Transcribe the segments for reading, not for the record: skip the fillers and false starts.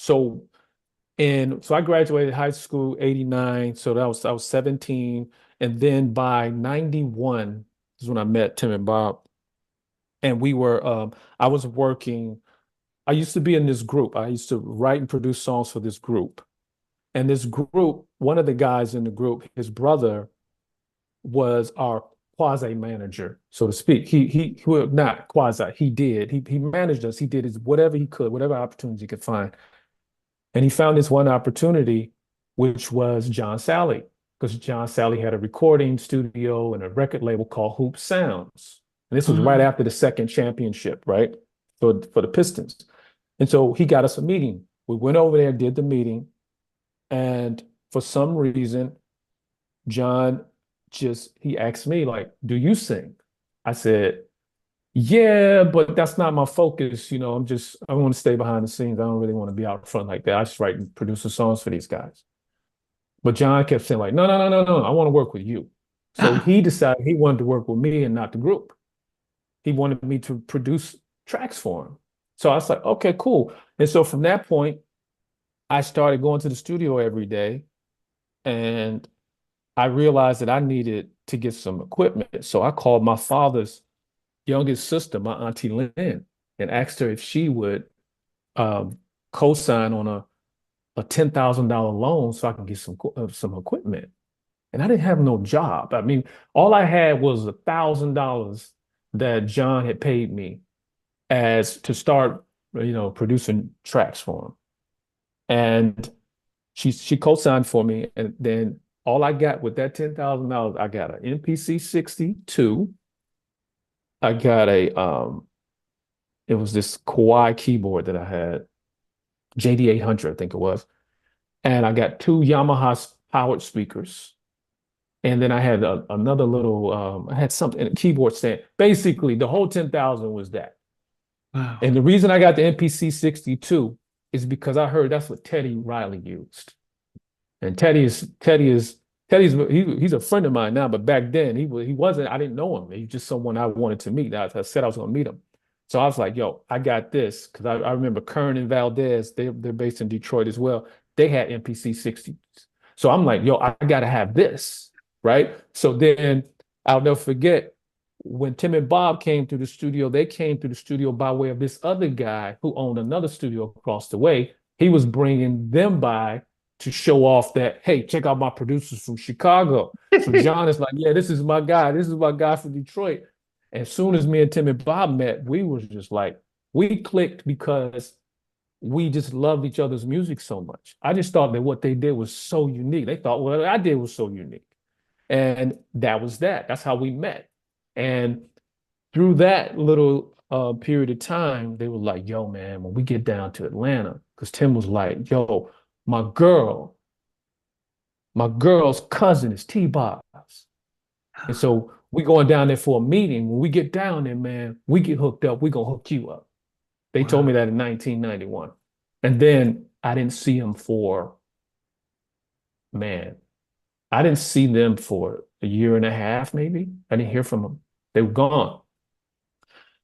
So so I graduated high school 89. So I was 17. And then by 91 is when I met Tim and Bob. And I was working, I used to be in this group. I used to write and produce songs for this group. And this group, one of the guys in the group, his brother was our quasi manager, so to speak. Well, not quasi, he did. He managed us. He did his whatever he could, whatever opportunities he could find. And he found this one opportunity, which was John Sally, because John Sally had a recording studio and a record label called Hoop Sounds. And this was right Mm. after the second championship, right? For the Pistons. And so he got us a meeting. We went over there, did the meeting, and for some reason, John he asked me, like, do you sing? I said, yeah, but that's not my focus. I want to stay behind the scenes. I don't really want to be out front like that. I just write and produce the songs for these guys. But John kept saying, like, no, no, no, no, no, I want to work with you. So he decided he wanted to work with me and not the group. He wanted me to produce tracks for him. So I was like, okay, cool. And so from that point, I started going to the studio every day, and I realized that I needed to get some equipment. So I called my father's youngest sister, my auntie Lynn, and asked her if she would um, co-sign on a $10,000 loan so I can get some equipment. And I didn't have no job. I mean, all I had was $1,000 that John had paid me as to start, producing tracks for him. And she co-signed for me, and then all I got with that $10,000, I got an MPC 62. I got it was this Kawai keyboard that I had, JD 800, I think it was. And I got two Yamaha powered speakers. And then I had another little, I had something, a keyboard stand. Basically, the whole 10,000 was that. Wow. And the reason I got the MPC 62 is because I heard that's what Teddy Riley used. And he's a friend of mine now, but back then he wasn't. I didn't know him. He's just someone I wanted to meet. I said I was going to meet him, so I was like, "Yo, I got this," because I remember Kern and Valdez. They're based in Detroit as well. They had MPC 60s, so I'm like, "Yo, I got to have this, right?" So then I'll never forget when Tim and Bob came to the studio. They came to the studio by way of this other guy who owned another studio across the way. He was bringing them by to show off that, hey, check out my producers from Chicago. So John is like, yeah, this is my guy. This is my guy from Detroit. And as soon as me and Tim and Bob met, we was just like, we clicked because we just loved each other's music so much. I just thought that what they did was so unique. They thought what I did was so unique. And that was that. That's how we met. And through that little period of time, they were like, yo, man, when we get down to Atlanta, because Tim was like, yo, my girl, my girl's cousin is T-Bob's. And so we going down there for a meeting. When we get down there, man, we get hooked up. We gonna hook you up. They told me Wow. that in 1991. And then I didn't see them for, man, I didn't see them for a year and a half, maybe. I didn't hear from them. They were gone.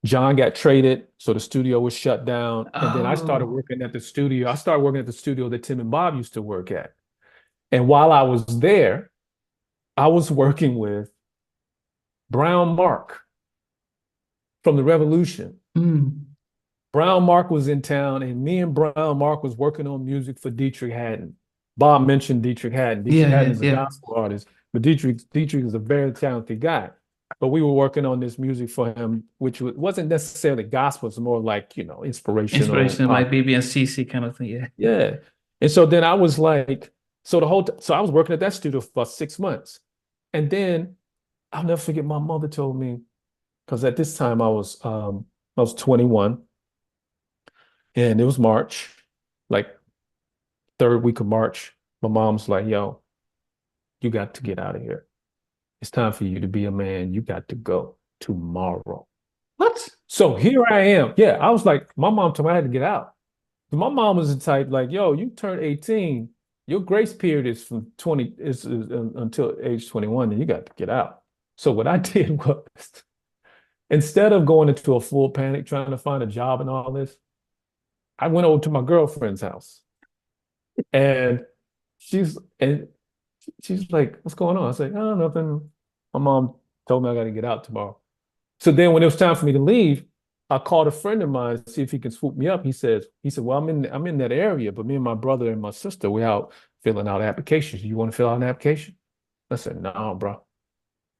John got traded, so the studio was shut down. And then I started Oh, working at the studio. I started working at the studio that Tim and Bob used to work at. And while I was there, I was working with Brown Mark from the Revolution. mm. Brown Mark was in town, and me and Brown Mark was working on music for Dietrich Haddon. Bob mentioned Dietrich Haddon. Yeah, Dietrich Haddon yeah, is a yeah. gospel artist, but Dietrich is a very talented guy. But we were working on this music for him, which wasn't necessarily gospel. It's more like, inspirational Inspiration like pop. BB and CC kind of thing. Yeah. Yeah. And so then I was like, so I was working at that studio for about 6 months. And then I'll never forget my mother told me, because at this time I was 21 and it was March, like third week of March. My mom's like, yo, you got to get out of here. It's time for you to be a man. You got to go tomorrow. What? So here I am. Yeah, I was like, my mom told me I had to get out. My mom was the type like, yo, you turn 18, your grace period is from 20 until age 21, and you got to get out. So what I did was instead of going into a full panic trying to find a job and all this, I went over to my girlfriend's house. And and she's like, "What's going on?" I said, "Oh, nothing. My mom told me I got to get out tomorrow." So then when it was time for me to leave, I called a friend of mine to see if he can swoop me up. He said, "Well, I'm in that area, but me and my brother and my sister, we're out filling out applications. You want to fill out an application?" I said, "No, bro."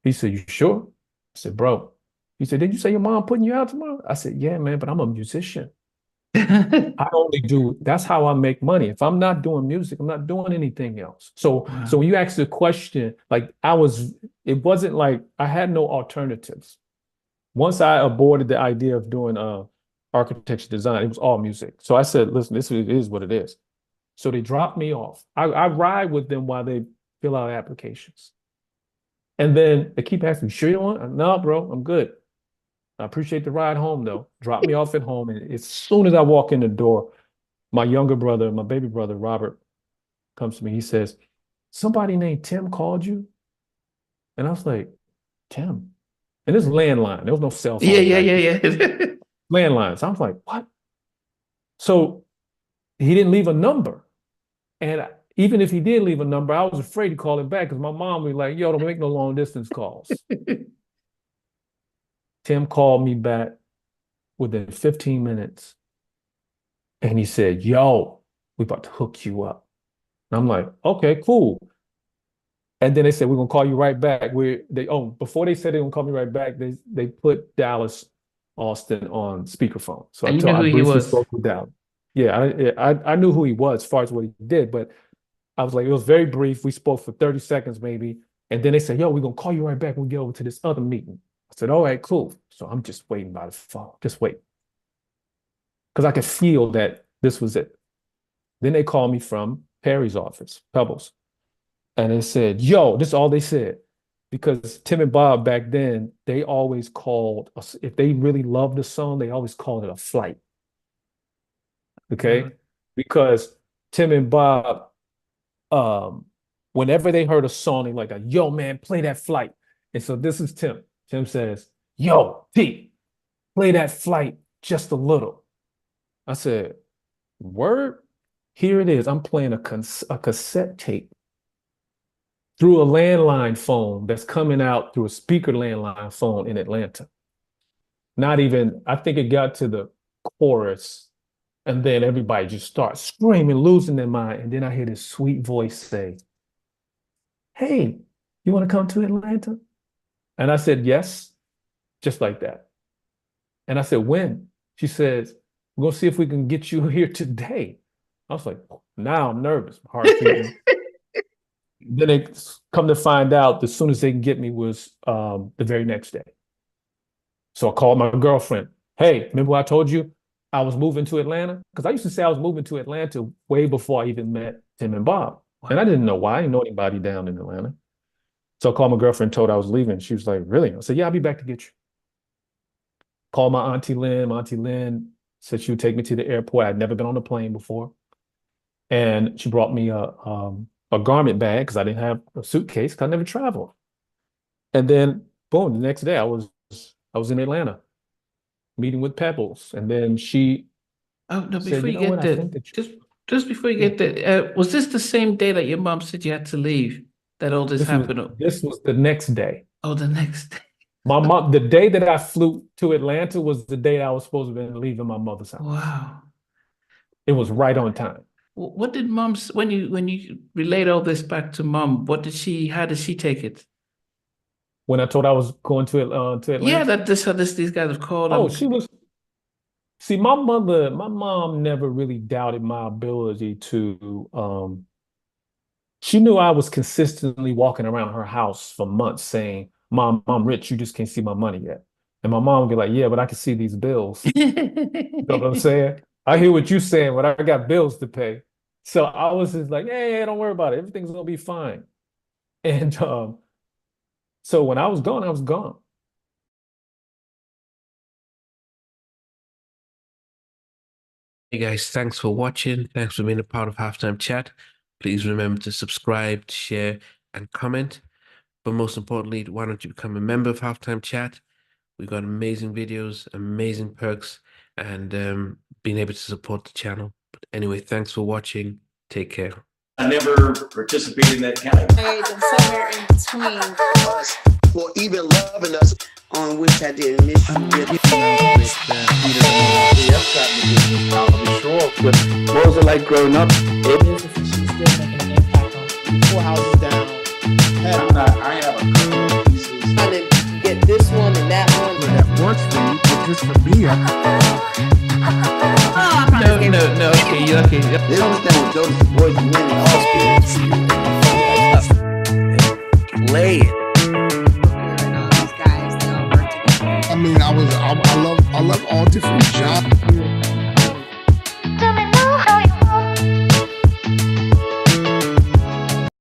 He said, "You sure?" I said, "Bro." He said, "Did you say your mom putting you out tomorrow?" I said, "Yeah, man, but I'm a musician. That's how I make money. If I'm not doing music, I'm not doing anything else." So Wow. when you ask the question, like it wasn't like I had no alternatives. Once I aborted the idea of doing architecture design, it was all music. So I said, "Listen, is what it is." So they dropped me off. I ride with them while they fill out applications. And then they keep asking me, "Sure you want?" "No, bro, I'm good. I appreciate the ride home though." Drop me off at home. And as soon as I walk in the door, my younger brother, my baby brother, Robert, comes to me. He says, "Somebody named Tim called you?" And I was like, "Tim?" And this landline. There was no cell Yeah, phones yeah, back yeah, then. yeah. Landlines. I was like, "What?" So he didn't leave a number. And even if he did leave a number, I was afraid to call him back because my mom would be like, "Yo, don't make no long distance calls." Tim called me back within 15 minutes and he said, "Yo, we about to hook you up." And I'm like, "Okay, cool." And then they said, "We're gonna call you right back." Before they said they were gonna call me right back, they put Dallas Austin on speakerphone. So And you knew I who he briefly was. spoke with Dallas. Yeah, I knew who he was as far as what he did, but I was like, it was very brief. We spoke for 30 seconds maybe. And then they said, "Yo, we're gonna call you right back when we get over to this other meeting." I said, "All right, cool." So I'm just waiting by the phone. Just wait. Because I could feel that this was it. Then they called me from Perry's office, Pebbles. And they said, "Yo," this is all they said. Because Tim and Bob back then, they always called us, if they really loved the song, they always called it a flight. Wow. Okay. Because Tim and Bob, um, whenever they heard a song, they like, "Yo, man, play that flight." And so this is Tim. Tim says, "Yo, T, play that flight just a little." I said, "Word?" Here it is. I'm playing a cassette tape through a landline phone that's coming out through a speaker landline phone in Atlanta. Not even, I think it got to the chorus, and then everybody just starts screaming, losing their mind. And then I hear this sweet voice say, "Hey, you want to come to Atlanta?" And I said, "Yes," just like that. And I said, "When?" She says, "We're going to see if we can get you here today." I was like, now I'm nervous, my heart's beating. Then they come to find out as soon as they can get me was the very next day. So I called my girlfriend. "Hey, remember what I told you I was moving to Atlanta?" Because I used to say I was moving to Atlanta way before I even met Tim and Bob. And I Wow. didn't know why. I didn't know anybody down in Atlanta. So I called my girlfriend, told her I was leaving. She was like, "Really?" I said, "Yeah, I'll be back to get you." Called my Auntie Lynn. My Auntie Lynn said she would take me to the airport. I'd never been on a plane before. And she brought me a garment bag because I didn't have a suitcase because I never traveled. And then boom, the next day I was in Atlanta meeting with Pebbles. And then she Oh no, said, before "You you know what? get I there, think that just before you yeah, get there, was this the same day that your mom said you had to leave? That all this this was happened? this was the next day. Oh, the next day. My mom, the day that I flew to Atlanta was the day I was supposed to be leaving my mother's house. Wow. It was right on time. What did when you relayed all this back to mom, how did she take it? When I told her I was going to Yeah, Atlanta, that these guys have called. oh, she was. See, my mom never really doubted my ability to. She knew I was consistently walking around her house for months saying, "Mom, I'm rich. You just can't see my money yet." And my mom would be like, "Yeah, but I can see these bills." You know what I'm saying? I hear what you're saying, but I got bills to pay. So I was just like, "Hey, don't worry about it. Everything's gonna be fine." And so when I was gone, I was gone. Hey guys, thanks for watching. Thanks for being a part of Halftime Chat. Please remember to subscribe, share, and comment. But most importantly, why don't you become a member of Halftime Chat? We've got amazing videos, amazing perks, and being able to support the channel. But anyway, thanks for watching. Take care. I never participated in that kind of. And somewhere in between us for even loving us, on which I didn't miss you with. What was it like growing up? She's still making an impact on 4 houses down. I have a couple of pieces. Trying to get this one and that one. That works for you, but just for me, No, okay. They don't understand what those boys win in all spirits. Play it. these guys, they all work together. I mean, I love all different genres.